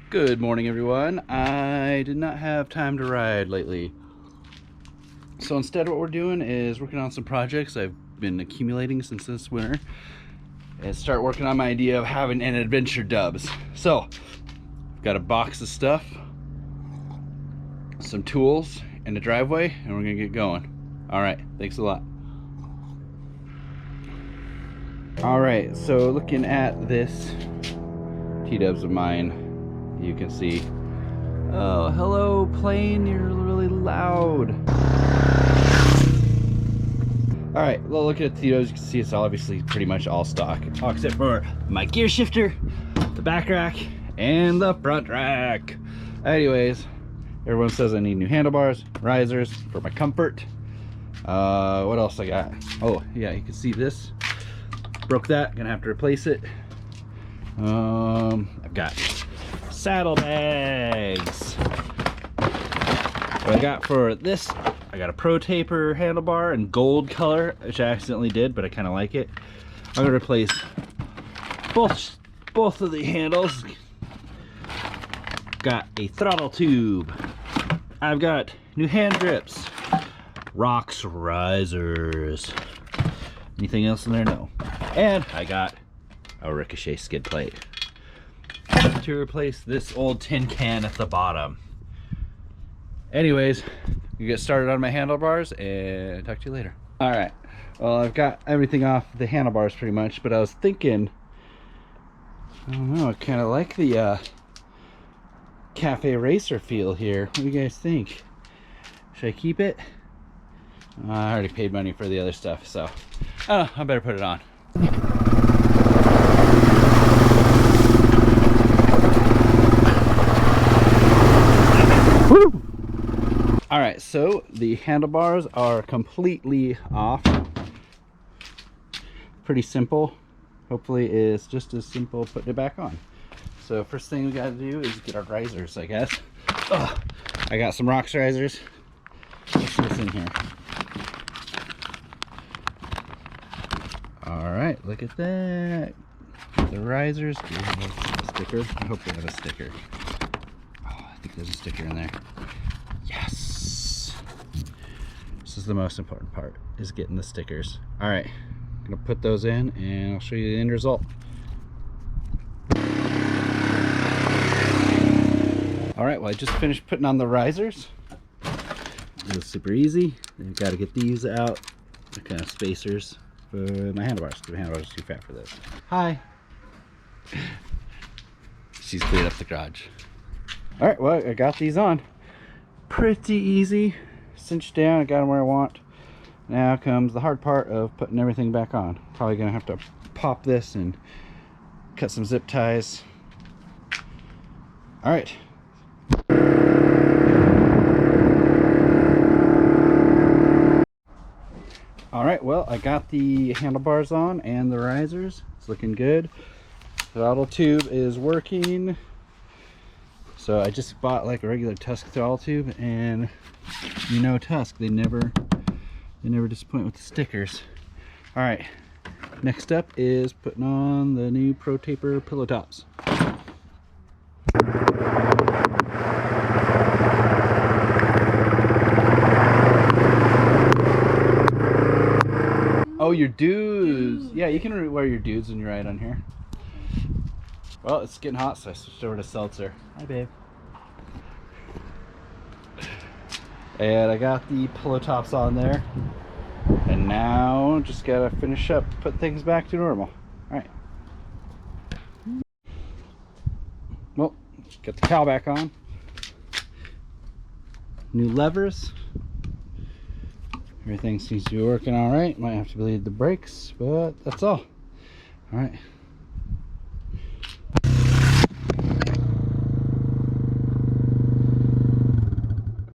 Good morning, everyone. I did not have time to ride lately. So instead what we're doing is working on some projects I've been accumulating since this winter and start working on my idea of having an adventure dubs. So I've got a box of stuff, some tools, and a driveway, and we're gonna get going. All right, thanks a lot. All right, so looking at this T-dubs of mine, you can see, oh, hello plane, you're really loud. All right, well, looking at the T-dubs, you can see it's obviously pretty much all stock, except for my gear shifter, the back rack, and the front rack. Anyways, everyone says I need new handlebars, risers for my comfort. What else I got? Oh yeah, you can see this. Broke that, gonna have to replace it. I've got saddlebags. What I got for this, I got a Pro Taper handlebar in gold color, which I accidentally did, but I kind of like it. I'm gonna replace both of the handles. Got a throttle tube. I've got new hand grips, rocks risers. Anything else in there? No. And I got a ricochet skid plate to replace this old tin can at the bottom. Anyways, we get started on my handlebars and talk to you later. All right, well, I've got everything off the handlebars pretty much, but I was thinking, I don't know, I kind of like the cafe racer feel here. What do you guys think? Should I keep it? I already paid money for the other stuff, so I better put it on. Woo! All right, so the handlebars are completely off. Pretty simple. Hopefully it's just as simple putting it back on. So first thing we gotta do is get our risers, I guess. Ugh. I got some rocks risers. What's this in here? All right, look at that. The risers. Do we have a sticker? I hope we have a sticker. Oh, I think there's a sticker in there. Yes. This is the most important part, is getting the stickers. All right, I'm gonna put those in and I'll show you the end result. All right, well, I just finished putting on the risers. It was super easy. I've got to get these out. They're kind of spacers for my handlebars. The handlebars are too fat for this. Hi. She's cleared up the garage. All right, well, I got these on. Pretty easy. Cinched down, I got them where I want. Now comes the hard part of putting everything back on. Probably gonna have to pop this and cut some zip ties. All right. All right, well, I got the handlebars on and the risers. It's looking good. The throttle tube is working. So I just bought like a regular Tusk throttle tube, and you know Tusk, they never disappoint with the stickers. All right, next up is putting on the new Pro Taper pillow tops. Oh, your dudes. Yeah, you can wear your dudes when you ride on here. Well, it's getting hot, so I switched over to seltzer. Hi, babe. And I got the pillow tops on there. And now just gotta finish up, put things back to normal. All right. Well, get the cowl back on. New levers. Everything seems to be working all right. Might have to bleed the brakes, but that's all. All right.